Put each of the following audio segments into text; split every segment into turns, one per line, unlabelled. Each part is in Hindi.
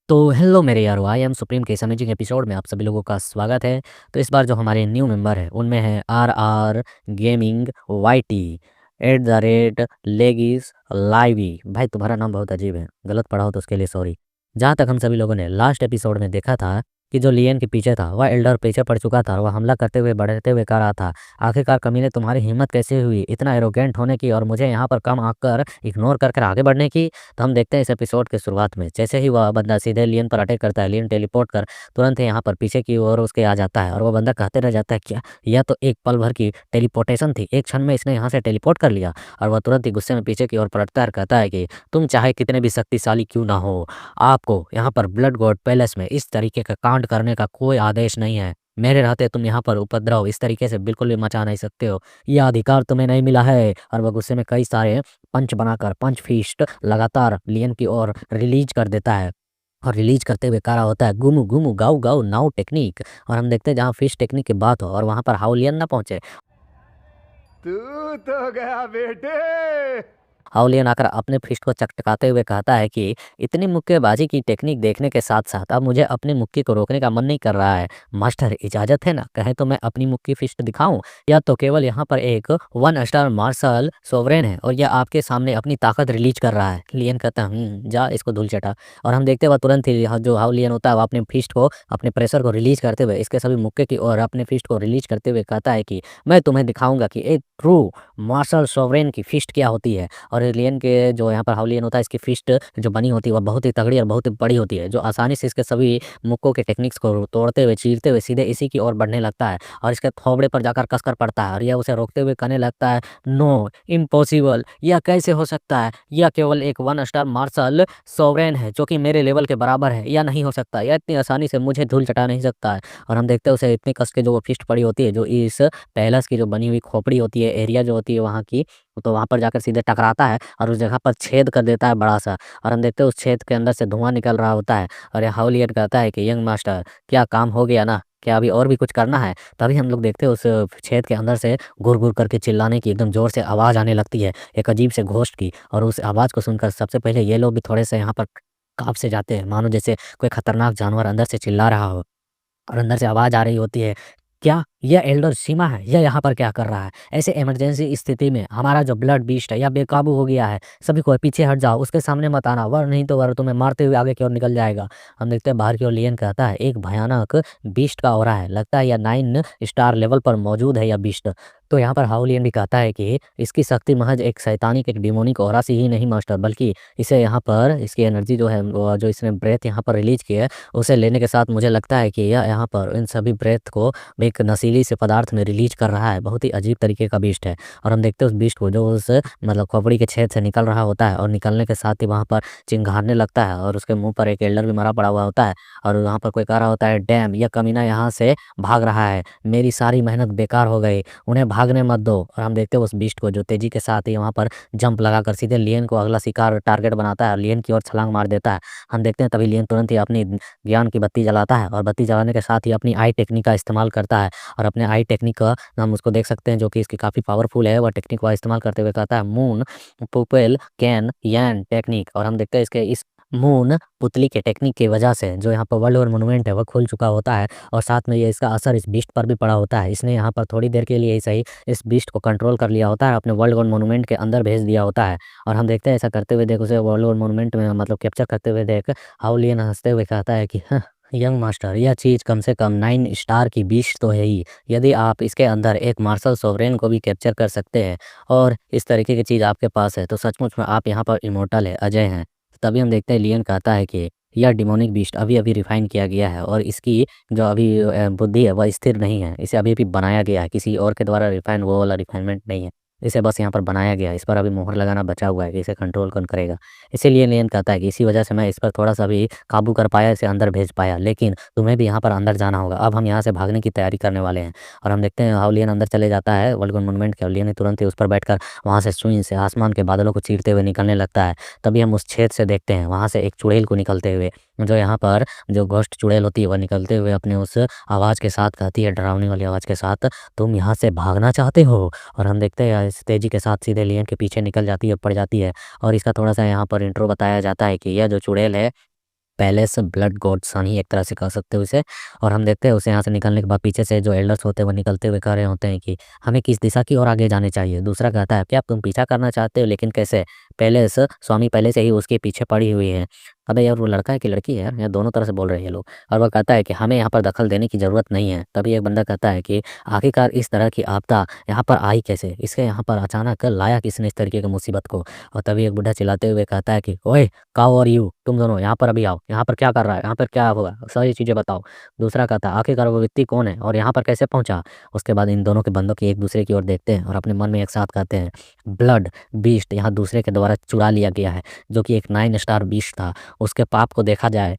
तो हेलो मेरे यारो, आई एम सुप्रीम के इस अमेजिंग एपिसोड में आप सभी लोगों का स्वागत है। तो इस बार जो हमारे न्यू मेंबर है उनमें है आर आर गेमिंग वाई @ लेगिस लाइवी। भाई तुम्हारा नाम बहुत अजीब है, गलत पढ़ा हो तो उसके लिए सॉरी। जहाँ तक हम सभी लोगों ने लास्ट एपिसोड में देखा था कि जो लियन के पीछे था वह एल्डर पीछे पड़ चुका था और वह हमला करते हुए बढ़ते हुए कर रहा था। आखिरकार कमीने तुम्हारी हिम्मत कैसे हुई इतना एरोगेंट होने की और मुझे यहाँ पर कम आकर इग्नोर कर आगे बढ़ने की। तो हम देखते हैं इस एपिसोड के शुरुआत में जैसे ही वह बंदा सीधे लियन पर अटैक करता है, लियन टेलीपोर्ट कर तुरंत ही यहाँ पर पीछे की ओर उसके आ जाता है और वो बंदा कहते रह जाता है क्या यह तो एक पल भर की टेलीपोर्टेशन थी, एक क्षण में इसने यहाँ से टेलीपोर्ट कर लिया। और वह तुरंत ही गुस्से में पीछे की ओर पलटता है और कहता है कि तुम चाहे कितने भी शक्तिशाली क्यों ना हो, आपको यहाँ पर ब्लड गॉड पैलेस में इस तरीके का कांड करने का कोई आदेश नहीं है। मेरे रहते तुम यहाँ पर उपद्रव इस तरीके से बिल्कुल भी मचा नहीं सकते हो, यह अधिकार तुम्हें नहीं मिला है। और वह गुस्से में कई सारे पंच बनाकर पंच फीस्ट लगातार लियन की ओर रिलीज कर देता है और रिलीज करते हुए कह रहा होता है गुमु गुमु गाऊ गाऊ नाउ टेक्निक। और हम देखते हैं जहाँ फिश टेक्निक की बात हो और वहां पर हाउलियन ना पहुंचे,
तू तो गया बेटे।
हाउलियन आकर अपने फिस्ट को चकचकाते हुए कहता है कि इतनी मुक्केबाजी की टेक्निक देखने के साथ साथ अब मुझे अपनी मुक्की को रोकने का मन नहीं कर रहा है। मास्टर इजाजत है ना, कहे तो मैं अपनी मुक्की फिस्ट दिखाऊं, या तो केवल यहाँ पर एक 1 स्टार मार्शल सोवरेन है और यह आपके सामने अपनी ताकत रिलीज कर रहा है। लियन कहता है जा इसको धूल चटा। और हम देखते हुए तुरंत ही जो हाउलियन होता है वो अपने फिस्ट को अपने प्रेशर को रिलीज करते हुए इसके सभी मुक्के की और अपने फिस्ट को रिलीज करते हुए कहता है कि मैं तुम्हें दिखाऊंगा कि एक ट्रू मार्शल सोवरेन की फिस्ट क्या होती है। और एलियन के जो यहाँ पर हाउलियन होता है इसकी फिस्ट जो बनी होती है वह बहुत ही तगड़ी और बहुत ही बड़ी होती है, जो आसानी से इसके सभी मुक्कों के टेक्निक्स को तोड़ते हुए चीरते हुए सीधे इसी की ओर बढ़ने लगता है और इसके थोबड़े पर जाकर कसकर पड़ता है। और यह उसे रोकते हुए कहने लगता है नो इम्पॉसिबल, यह कैसे हो सकता है, यह केवल एक 1 स्टार मार्शल सोवरेन है जो कि मेरे लेवल के बराबर है, यह नहीं हो सकता, यह इतनी आसानी से मुझे धूल चटा नहीं सकता है। और हम देखते हैं उसे इतनी कस के जो फिस्ट पड़ी होती है, जो इस पैलेस की जो बनी हुई खोपड़ी होती है, एरिया जो होती है वहाँ की, तो वहाँ पर जाकर सीधे टकराता है और उस जगह पर छेद कर देता है बड़ा सा। और हम देखते हैं उस छेद के अंदर से धुआं निकल रहा होता है और यह हाउलियन कहता है कि यंग मास्टर क्या काम हो गया ना, क्या अभी और भी कुछ करना है। तभी हम लोग देखते हैं उस छेद के अंदर से गुर गुर करके चिल्लाने की एकदम जोर से आवाज़ आने लगती है, एक अजीब से घोस्ट की। और उस आवाज़ को सुनकर सबसे पहले ये लोग भी थोड़े से यहाँ पर काँप से जाते हैं, मानो जैसे कोई खतरनाक जानवर अंदर से चिल्ला रहा हो। और अंदर से आवाज़ आ रही होती है, क्या यह एल्डर सीमा है, यह यहाँ पर क्या कर रहा है? ऐसे इमरजेंसी स्थिति में हमारा जो ब्लड बीस्ट है यह बेकाबू हो गया है, सभी को पीछे हट जाओ, उसके सामने मत आना, वर नहीं तो वर तुम्हें मारते हुए आगे की ओर निकल जाएगा। हम देखते हैं बाहर की ओर लियन कहता है एक भयानक बीस्ट का ऑरा है, लगता है यह 9 स्टार लेवल पर मौजूद है यह बीस्ट। तो यहाँ पर हाउलियन भी कहता है कि इसकी शक्ति महज एक शैतानिक एक डिमोनिक ऑरा से ही नहीं मास्टर, बल्कि इसे यहाँ पर इसकी एनर्जी जो है जो इसने ब्रेथ यहाँ पर रिलीज की है उसे लेने के साथ मुझे लगता है कि यह यहाँ पर इन सभी ब्रेथ को एक नशीली से पदार्थ में रिलीज कर रहा है। बहुत ही अजीब तरीके का बीस्ट है। और हम देखते हैं उस बीस्ट को जो उस मतलब खोपड़ी के छेद से निकल रहा होता है और निकलने के साथ ही वहाँ पर चिंगारने लगता है और उसके मुंह पर एक एल्डर भी मरा पड़ा हुआ होता है। और वहाँ पर कोई कह रहा होता है डैम, यह कमीना यहाँ से भाग रहा है, मेरी सारी मेहनत बेकार हो गई, उन्हें भागने मत दो। और हम देखते हैं उस बीस्ट को जो तेजी के साथ ही वहाँ पर जंप लगाकर सीधे लियन को अगला शिकार टारगेट बनाता है और लियन की ओर छलांग मार देता है। हम देखते हैं तभी लियन तुरंत ही अपनी ज्ञान की बत्ती जलाता है और बत्ती जलाने के साथ ही अपनी आई टेक्निक का इस्तेमाल करता है। और अपने आई टेक्निक का हम उसको देख सकते हैं जो कि इसकी काफ़ी पावरफुल है, वह टेक्निक का इस्तेमाल करते हुए कहता है मून पुपेल कैन यन टेक्निक। और हम देखते हैं इसके इस मून पुतली के टेक्निक की वजह से जो यहाँ पर वर्ल्ड वॉर मोन्यूमेंट है वह खुल चुका होता है और साथ में ये इसका असर इस बीस्ट पर भी पड़ा होता है। इसने यहाँ पर थोड़ी देर के लिए ही सही इस बीस्ट को कंट्रोल कर लिया होता है, अपने वर्ल्ड वॉर मोन्यूमेंट के अंदर भेज दिया होता है। और हम देखते हैं ऐसा करते हुए देख उसे वर्ल्ड वॉर मोन्यूमेंट में मतलब कैप्चर करते हुए देख हाउलियन हंसते हुए कहता है कि यंग मास्टर यह चीज़ कम से कम 9 स्टार की बीस्ट तो है ही, यदि आप इसके अंदर एक मार्शल सोवरेन को भी कैप्चर कर सकते हैं और इस तरीके की चीज़ आपके पास है तो सचमुच में आप यहाँ पर इमोर्टल है, अजय हैं। तभी हम देखते हैं लियन कहता है कि यह डिमोनिक बीस्ट अभी अभी रिफाइन किया गया है और इसकी जो अभी बुद्धि है वह स्थिर नहीं है, इसे अभी अभी बनाया गया है, किसी और के द्वारा रिफाइन वो वाला रिफाइनमेंट नहीं है, इसे बस यहाँ पर बनाया गया है, इस पर अभी मोहर लगाना बचा हुआ है कि इसे कंट्रोल कौन करेगा। इसीलिए लियन कहता है कि इसी वजह से मैं इस पर थोड़ा सा भी काबू कर पाया, इसे अंदर भेज पाया, लेकिन तुम्हें भी यहाँ पर अंदर जाना होगा, अब हम यहाँ से भागने की तैयारी करने वाले हैं। और हम देखते हैं हाउलियन अंदर चले जाता है वर्ल्ड वॉर मोन्यूमेंट के, लियन तुरंत ही उस पर बैठकर वहाँ से सुई से आसमान के बादलों को चीरते हुए निकलने लगता है। तभी हम उस छेद से देखते हैं वहाँ से एक चुड़ैल को निकलते हुए, जो यहाँ पर जो घोस्ट चुड़ैल होती है वह निकलते हुए अपने उस आवाज़ के साथ कहती है, डरावनी वाली आवाज़ के साथ, तुम यहाँ से भागना चाहते हो। और हम देखते हैं इस तेजी के साथ सीधे लियन के पीछे निकल जाती है, पड़ जाती है। और इसका थोड़ा सा यहाँ पर इंट्रो बताया जाता है कि यह जो चुड़ैल है पैलेस ब्लड गॉड सन ही एक तरह से कह सकते हो इसे। और हम देखते हैं उसे यहाँ से निकलने के बाद पीछे से जो एल्डर्स होते हैं वो निकलते हुए कह रहे होते हैं कि हमें किस दिशा की ओर आगे जाने चाहिए। दूसरा कहता है क्या तुम पीछा करना चाहते हो, लेकिन कैसे? पैलेस स्वामी पहले से ही उसके पीछे पड़ी हुई है। अबे यार वो लड़का है कि लड़की है यार, यहाँ दोनों तरह से बोल रहे हैं ये लोग। और वह कहता है कि हमें यहाँ पर दखल देने की ज़रूरत नहीं है। तभी एक बंदा कहता है कि आखिरकार इस तरह की आपदा यहाँ पर आई कैसे, इसके यहाँ पर अचानक लाया किसने इस तरीके की मुसीबत को। और तभी एक बूढ़ा चिल्लाते हुए कहता है कि ओए काओ और यू, तुम दोनों यहाँ पर अभी आओ, यहाँ पर क्या कर रहा है, यहाँ पर क्या होगा, सारी चीज़ें बताओ। दूसरा कहता है आखिरकार वो व्यक्ति कौन है और यहाँ पर कैसे पहुँचा। उसके बाद इन दोनों के बंदों की एक दूसरे की ओर देखते हैं और अपने मन में एक साथ कहते हैं ब्लड बीस्ट यहाँ दूसरे के द्वारा चुरा लिया गया है, जो कि एक 9 स्टार बीस्ट था। उसके पाप को देखा जाए,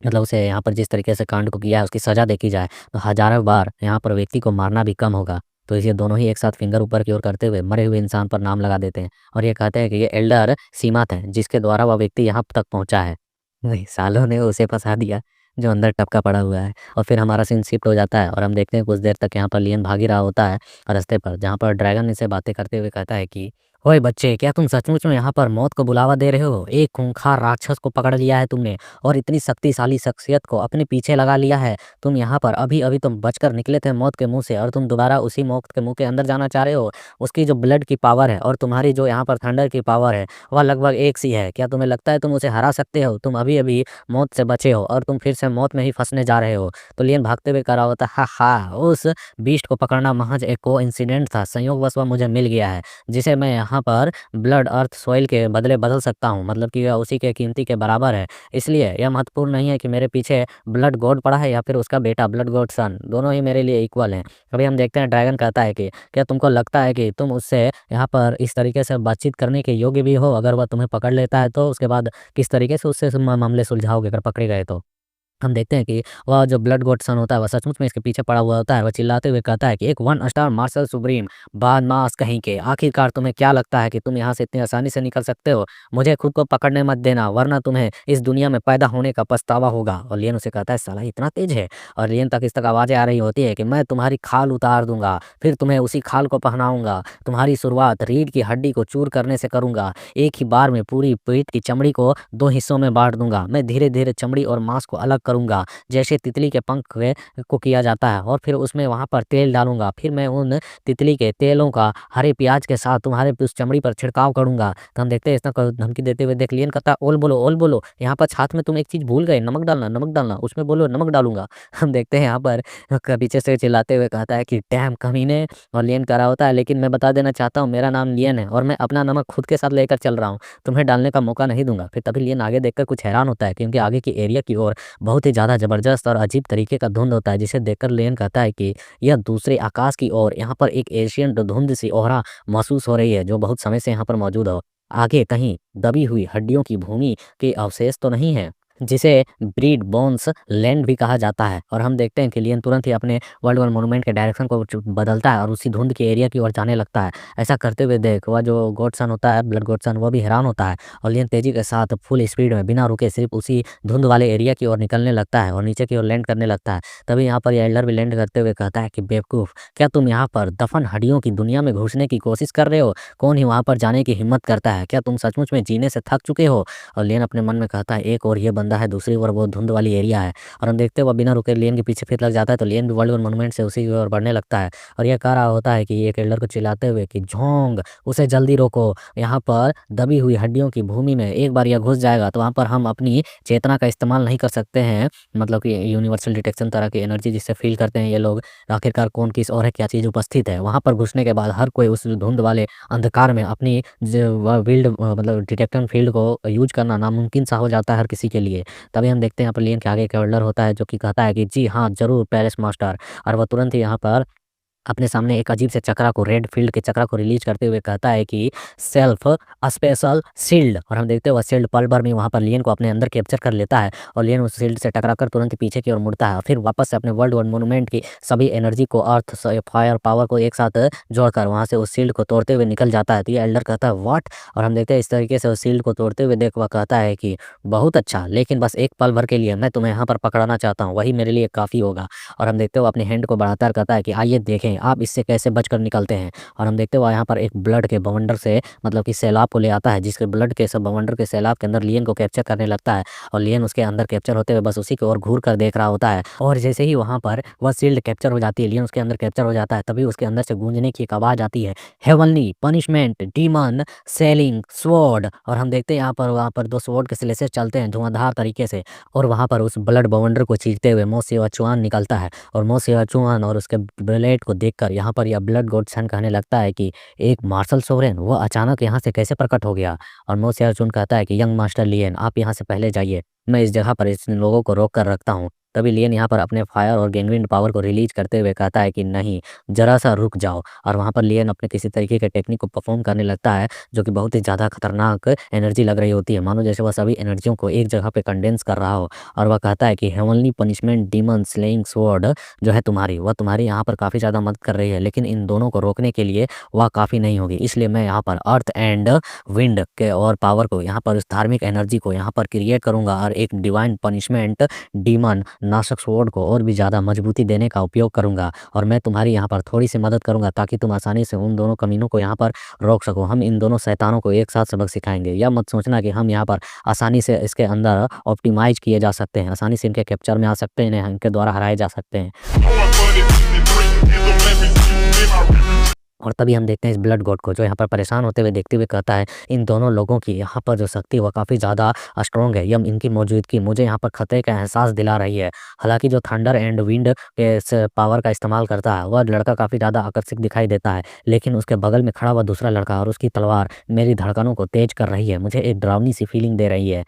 मतलब उसे यहाँ पर जिस तरीके से कांड को किया है उसकी सज़ा देखी जाए तो हज़ारों बार यहाँ पर व्यक्ति को मारना भी कम होगा। तो इसे दोनों ही एक साथ फिंगर ऊपर की ओर करते हुए मरे हुए इंसान पर नाम लगा देते हैं और ये कहते हैं कि ये एल्डर सीमात है जिसके द्वारा वह व्यक्ति यहाँ तक पहुँचा है। वही सालों ने उसे फंसा दिया जो अंदर टपका पड़ा हुआ है। और फिर हमारा सीन शिफ्ट हो जाता है और हम देखते हैं कुछ देर तक यहाँ पर लियन भाग ही रहा होता है रास्ते पर, जहाँ पर ड्रैगन इसे बातें करते हुए कहता है कि ओए बच्चे, क्या तुम सचमुच में यहाँ पर मौत को बुलावा दे रहे हो? एक खूंखार राक्षस को पकड़ लिया है तुमने और इतनी शक्तिशाली शख्सियत को अपने पीछे लगा लिया है। तुम यहाँ पर अभी अभी तुम बचकर निकले थे मौत के मुंह से और तुम दोबारा उसी मौत के मुंह के अंदर जाना चाह रहे हो। उसकी जो ब्लड की पावर है और तुम्हारी जो यहाँ पर थंडर की पावर है वह लगभग एक सी है। क्या तुम्हें लगता है तुम उसे हरा सकते हो? तुम अभी अभी मौत से बचे हो और तुम फिर से मौत में ही फंसने जा रहे हो। तो लियन भागते हुए कह रहा होता हा हा, उस बीस्ट को पकड़ना महज एक को इंसिडेंट था, संयोगवश वह मुझे मिल गया है जिसे मैं यहाँ पर ब्लड अर्थ सॉइल के बदले बदल सकता हूँ, मतलब कि यह उसी के कीमती के बराबर है। इसलिए यह महत्वपूर्ण नहीं है कि मेरे पीछे ब्लड गॉड पड़ा है या फिर उसका बेटा ब्लड गॉड सन, दोनों ही मेरे लिए इक्वल हैं। अभी हम देखते हैं ड्रैगन कहता है कि क्या तुमको लगता है कि तुम उससे यहाँ पर इस तरीके से बातचीत करने के योग्य भी हो? अगर वह तुम्हें पकड़ लेता है तो उसके बाद किस तरीके से उससे मामले सुलझाओगे अगर पकड़े गए तो? हम देखते हैं कि वह जो ब्लड गॉड सन होता है वह सचमुच में इसके पीछे पड़ा हुआ होता है। वह चिल्लाते हुए कहता है कि एक 1 स्टार मार्शल सुप्रीम बदमाश कहीं के, आखिरकार तुम्हें क्या लगता है कि तुम यहाँ से इतनी आसानी से निकल सकते हो? मुझे खुद को पकड़ने मत देना वरना तुम्हें इस दुनिया में पैदा होने का पछतावा होगा। और लियन उसे कहता है साला इतना तेज है। और लियन तक इस तक आवाज़ें आ रही होती है कि मैं तुम्हारी खाल उतार दूंगा, फिर तुम्हें उसी खाल को पहनाऊंगा, तुम्हारी शुरुआत रीढ़ की हड्डी को चूर करने से करूंगा, एक ही बार में पूरी पीठ की चमड़ी को 2 हिस्सों में बांट दूंगा, मैं धीरे धीरे चमड़ी और मांस को अलग करूंगा जैसे तितली के पंख को किया जाता है, और फिर उसमें वहाँ पर तेल डालूंगा, फिर मैं उन तितली के तेलों का हरे प्याज के साथ तुम्हारे उस चमड़ी पर छिड़काव करूंगा। तो हम देखते हैं इतना धमकी देते हुए देख लियन कहता ओल बोलो ओल बोलो, यहाँ पर छाछ में तुम एक चीज भूल गए, नमक डालना, उसमें बोलो नमक डालूंगा। हम देखते हैं यहाँ पर पीछे से चिल्लाते हुए कहता है कि डैम कमीने। और लियन कह रहा होता है लेकिन मैं बता देना चाहता हूँ मेरा नाम लियन है और मैं अपना नमक खुद के साथ लेकर चल रहा हूँ, तुम्हें डालने का मौका नहीं दूंगा। फिर तभी लियन आगे देखकर कुछ हैरान होता है क्योंकि आगे की एरिया की ओर बहुत ही ज़्यादा ज़बरदस्त और अजीब तरीके का धुंध होता है, जिसे देखकर लियन कहता है कि यह दूसरे आकाश की ओर यहाँ पर एक एशियन धुंध सी ओहरा महसूस हो रही है जो बहुत समय से यहाँ पर मौजूद हो। आगे कहीं दबी हुई हड्डियों की भूमि के अवशेष तो नहीं है जिसे ब्रीड बोन्स लैंड भी कहा जाता है। और हम देखते हैं कि लियन तुरंत ही अपने वर्ल्ड वॉर मोन्यूमेंट के डायरेक्शन को बदलता है और उसी धुंध के एरिया की ओर जाने लगता है। ऐसा करते हुए देख वह जो गॉडसन होता है ब्लड गॉडसन वो भी हैरान होता है और लियन तेजी के साथ फुल स्पीड में बिना रुके सिर्फ उसी धुंध वाले एरिया की ओर निकलने लगता है और नीचे की ओर लैंड करने लगता है। तभी यहाँ पर एल्डर भी लैंड करते हुए कहता है कि बेवकूफ़, क्या तुम यहाँ पर दफन हड्डियों की दुनिया में घुसने की कोशिश कर रहे हो? कौन ही वहाँ पर जाने की हिम्मत करता है? क्या तुम सचमुच में जीने से थक चुके हो? और लियन अपने मन में कहता है एक और ये बंदा है, दूसरी ओर वो धुंध वाली एरिया है। और हम देखते हैं वो बिना रुके लियन के पीछे फिर लग जाता है तो लियन भी वर्ल्ड वॉर मोन्यूमेंट से उसी की ओर बढ़ने लगता है और यह कह रहा होता है कि एक एल्डर को चिल्लाते हुए कि झोंग, उसे जल्दी रोको, यहाँ पर दबी हुई हड्डियों की भूमि में एक बार यह घुस जाएगा तो वहाँ पर हम अपनी चेतना का इस्तेमाल नहीं कर सकते हैं, मतलब कि यूनिवर्सल डिटेक्शन तरह की एनर्जी जिससे फील करते हैं ये लोग आखिरकार कौन किस और है क्या चीज़ उपस्थित है। वहाँ पर घुसने के बाद हर कोई उस धुंध वाले अंधकार में अपनी फील्ड मतलब डिटेक्शन फील्ड को यूज करना नामुमकिन सा हो जाता है हर किसी के लिए। तभी हम देखते हैं यहाँ पर लियन के आगे एक एल्डर होता है जो कि कहता है कि जी हाँ ज़रूर पैलेस मास्टर। और वह तुरंत ही यहाँ पर अपने सामने एक अजीब से चक्रा को रेड फील्ड के चक्रा को रिलीज करते हुए कहता है कि सेल्फ स्पेशल शील्ड। और हम देखते हैं वह शील्ड पल भर में वहाँ पर लियन को अपने अंदर कैप्चर कर लेता है और लियन उस शील्ड से टकराकर तुरंत ही पीछे की ओर मुड़ता है और फिर वापस से अपने वर्ल्ड वॉर मोन्यूमेंट की सभी एनर्जी को अर्थ फायर पावर को एक साथ जोड़कर वहाँ से उस शील्ड को तोड़ते हुए निकल जाता है। तो ये एल्डर कहता है व्हाट। और हम देखते हैं इस तरीके से उस शील्ड को तोड़ते हुए देख वह कहता है कि बहुत अच्छा, लेकिन बस एक पल भर के लिए मैं तुम्हें यहाँ पर पकड़ना चाहता हूँ, वही मेरे लिए काफ़ी होगा। और हम देखते हो अपने हैंड को बढ़ाता कहता है कि आइए देखें आप इससे कैसे बचकर निकलते हैं। और हम देखते हुए यहाँ पर एक ब्लड के बवंडर से मतलब कि सैलाब को ले आता है, जिसके ब्लड के सब बवंडर के सैलाब के अंदर लियन को कैप्चर करने लगता है। और लियन उसके अंदर कैप्चर होते हुए बस उसी की ओर घूर कर देख रहा होता है। और जैसे ही वहाँ पर वह शील्ड कैप्चर हो जाती है, लियन उसके अंदर कैप्चर हो जाता है, तभी उसके अंदर से गूंजने की एक आवाज़ आती है, heavenly punishment demon selling sword. और हम देखते हैं यहाँ पर वहाँ पर 2 स्वॉर्ड के स्लेसेस चलते हैं धुआंधार तरीके से। और वहाँ पर उस ब्लड बवंडर को चीरते हुए मो सियाचुआन निकलता है। और मो सियाचुआन और उसके ब्लेड को देखकर यहाँ पर यह ब्लड गॉड सन कहने लगता है कि एक मार्शल सोवरेन वो अचानक यहाँ से कैसे प्रकट हो गया। और मो सियाचुन कहता है कि यंग मास्टर लियन आप यहाँ से पहले जाइए, मैं इस जगह पर इन लोगों को रोक कर रखता हूँ। तभी लियन यहाँ पर अपने फायर और गैंग्रीन पावर को रिलीज करते हुए कहता है कि नहीं, जरा सा रुक जाओ। और वहाँ पर लियन अपने किसी तरीके के टेक्निक को परफॉर्म करने लगता है, जो कि बहुत ही ज़्यादा खतरनाक एनर्जी लग रही होती है, मानो जैसे वह सभी एनर्जियों को एक जगह पे कंडेंस कर रहा हो। और वह कहता है कि heavenly punishment demon slaying sword जो है तुम्हारी, वह तुम्हारी यहाँ पर काफ़ी ज़्यादा मदद कर रही है, लेकिन इन दोनों को रोकने के लिए वह काफ़ी नहीं होगी। इसलिए मैं यहाँ पर अर्थ एंड विंड के और पावर को यहाँ पर, इस धार्मिक एनर्जी को यहाँ पर क्रिएट करूँगा और एक डिवाइन पनिशमेंट डीमन नाशक स्वॉर्ड को और भी ज़्यादा मजबूती देने का उपयोग करूँगा। और मैं तुम्हारी यहाँ पर थोड़ी सी मदद करूँगा ताकि तुम आसानी से उन दोनों कमीनों को यहाँ पर रोक सको। हम इन दोनों शैतानों को एक साथ सबक सिखाएंगे। यह मत सोचना कि हम यहाँ पर आसानी से इसके अंदर ऑप्टिमाइज किए जा सकते हैं, आसानी से इनके कैप्चर में आ सकते हैं, इनके द्वारा हराए जा सकते हैं। और तभी हम देखते हैं इस ब्लड गॉड को, जो यहाँ पर परेशान होते हुए देखते हुए कहता है, इन दोनों लोगों की यहाँ पर जो शक्ति है वह काफ़ी ज़्यादा स्ट्रॉन्ग है। यम इनकी मौजूदगी मुझे यहाँ पर खतरे का एहसास दिला रही है। हालांकि जो थंडर एंड विंड के इस पावर का इस्तेमाल करता है वह लड़का काफ़ी ज़्यादा आकर्षक दिखाई देता है, लेकिन उसके बगल में खड़ा हुआ दूसरा लड़का और उसकी तलवार मेरी धड़कनों को तेज कर रही है, मुझे एक डरावनी सी फीलिंग दे रही है।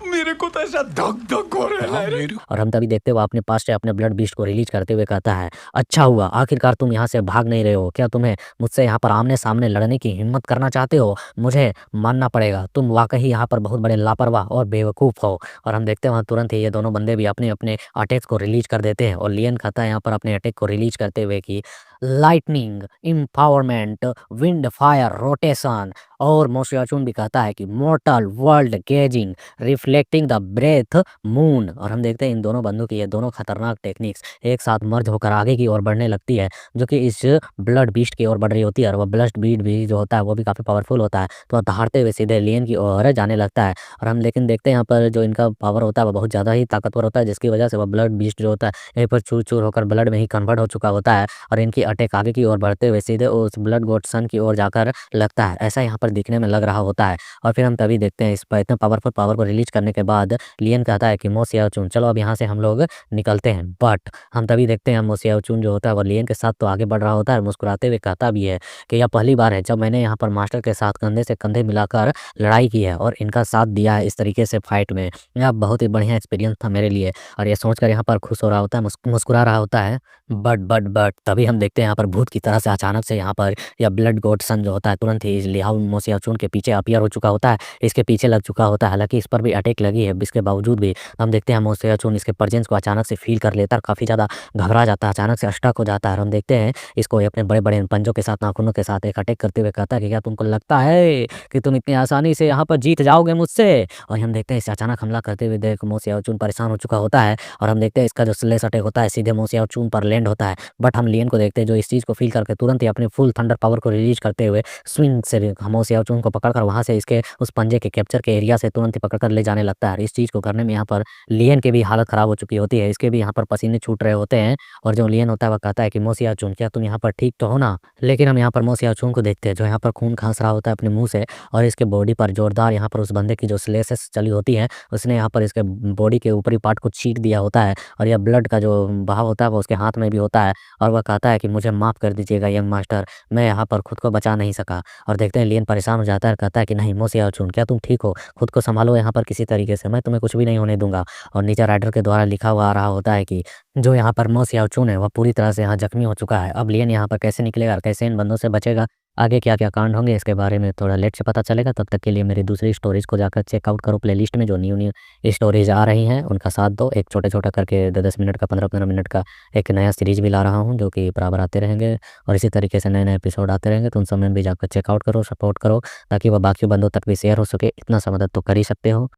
मेरे को तो ऐसा धक धक हो रहा है।
और हम तभी देखते हुए अपने पास से अपने ब्लड बीस्ट को रिलीज करते हुए कहता है, अच्छा हुआ आखिरकार तुम यहाँ से भाग नहीं रहे हो। क्या तुम्हें मुझसे यहाँ पर आमने सामने लड़ने की हिम्मत करना चाहते हो? मुझे मानना पड़ेगा, तुम वाकई यहाँ पर बहुत बड़े लापरवाह और बेवकूफ़ हो। और हम देखते हैं वहाँ तुरंत ही ये दोनों बंदे भी अपने अपने अटैक्स को रिलीज कर देते हैं। और लियन कहता है यहाँ पर अपने अटैक को रिलीज करते हुए कि lightning empowerment wind fire rotation. और मोशियाचुन भी कहता है कि mortal world gazing reflecting the breath moon. और हम देखते हैं इन दोनों बंदों की ये दोनों खतरनाक टेक्निक्स एक साथ मर्ज होकर आगे की ओर बढ़ने लगती है, जो कि इस ब्लड बीस्ट की ओर बढ़ रही होती है। और वह ब्लड बीस्ट भी जो होता है वो भी काफ़ी पावरफुल होता है, तो वह दहाड़ते हुए सीधे लियन की ओर जाने लगता है। और हम लेकिन देखते हैं यहाँ पर जो इनका पावर होता है वह बहुत ज़्यादा ही ताकतवर होता है, जिसकी वजह से वह ब्लड बीस्ट जो होता है यहीं पर चूर चूर होकर ब्लड में ही कन्वर्ट हो चुका होता है। और इनकी अटैक आगे की ओर बढ़ते हुए सीधे उस ब्लड गॉड सन की ओर जाकर लगता है, ऐसा यहाँ पर दिखने में लग रहा होता है। और फिर हम तभी देखते हैं इस पर इतने पावरफुल पावर को रिलीज करने के बाद लियन कहता है कि मो सियाओचुन चलो अब यहाँ से हम लोग निकलते हैं। बट हम तभी देखते हैं मो सियाओचुन जो होता है वो लियन के साथ तो आगे बढ़ रहा होता है, मुस्कुराते हुए कहता भी है कि यह पहली बार है जब मैंने यहाँ पर मास्टर के साथ कंधे से कंधे मिलाकर लड़ाई की है और इनका साथ दिया है इस तरीके से फाइट में। यह बहुत ही बढ़िया एक्सपीरियंस था मेरे लिए। और ये सोचकर यहाँ पर खुश हो रहा होता है, मुस्कुरा रहा होता है। बट तभी हम देखते हैं यहाँ पर भूत की तरह से अचानक से यहाँ पर यह ब्लड गॉड सन जो होता है तुरंत ही लियाओ मो सियाओचुन के पीछे अपीयर हो चुका होता है, इसके पीछे लग चुका होता है। हालांकि इस पर भी अटैक लगी है, इसके बावजूद भी हम देखते हैं मो सियाओचुन इसके प्रेजेंस को अचानक से फील कर लेता है, काफ़ी ज़्यादा घबरा जाता है, अचानक से स्टक हो जाता है। और हम देखते हैं इसको अपने बड़े बड़े पंजों के साथ, नाखूनों के साथ एक अटैक करते हुए कहता है कि क्या तुमको लगता है कि तुम इतनी आसानी से यहाँ पर जीत जाओगे मुझसे? और हम देखते हैं इसे अचानक हमला करते हुए देख मो सियाओचुन परेशान हो चुका होता है। और हम देखते हैं इसका जो स्लेश अटैक होता है सीधे मो सियाओचुन पर लैंड होता है। बट हम लियन को देखते हैं जो इस चीज़ को फील करके तुरंत ही अपने फुल थंडर पावर को रिलीज करते हुए स्विंग से मो सियाओचुन को पकड़कर वहाँ से इसके उस पंजे के कैप्चर के एरिया से तुरंत ही पकड़कर ले जाने लगता है। इस चीज़ को करने में यहाँ पर लियन की भी हालत ख़राब हो चुकी होती है, इसके भी यहाँ पर पसीने छूट रहे होते हैं। और जो लियन होता है वह कहता है कि मो सियाओचुन क्या तुम यहाँ पर ठीक तो हो ना? लेकिन हम यहाँ पर मो सियाओचुन को देखते हैं जो यहाँ पर खून खांस रहा होता है अपने मुँह से, और इसके बॉडी पर जोरदार यहाँ पर उस बंदे की जो स्लेसेस चली होती हैं उसने यहाँ पर इसके बॉडी के ऊपरी पार्ट को छींट दिया होता है। और यह ब्लड का जो बहाव होता है वो उसके हाथ में भी होता है। और वह कहता है कि मुझे माफ़ कर दीजिएगा यंग मास्टर, मैं यहाँ पर खुद को बचा नहीं सका। और देखते हैं लियन परेशान हो जाता है, कहता है कि नहीं मो सियाओचुन क्या तुम ठीक हो? खुद को संभालो यहाँ पर किसी तरीके से, मैं तुम्हें कुछ भी नहीं होने दूंगा। और नीचे राइडर के द्वारा लिखा हुआ आ रहा होता है कि जो यहाँ पर मो सियाओचुन है वह पूरी तरह से यहाँ जख्मी हो चुका है। अब लियन यहाँ पर कैसे निकलेगा और कैसे इन बंदों से बचेगा, आगे क्या क्या कांड होंगे इसके बारे में थोड़ा लेट से पता चलेगा। तब तक के लिए मेरी दूसरी स्टोरीज को जाकर चेकआउट करो प्लेलिस्ट में, जो न्यू न्यू स्टोरीज आ रही हैं उनका साथ दो। एक छोटे छोटा करके 10 मिनट का 15-15 मिनट का एक नया सीरीज भी ला रहा हूँ जो कि बराबर आते रहेंगे, और इसी तरीके से नए नए एपिसोड आते रहेंगे। तो उन समय भी जाकर चेकआउट करो, सपोर्ट करो, ताकि वह बाकी बंदों तक भी शेयर हो सके। इतना सा मदद तो कर ही सकते हो।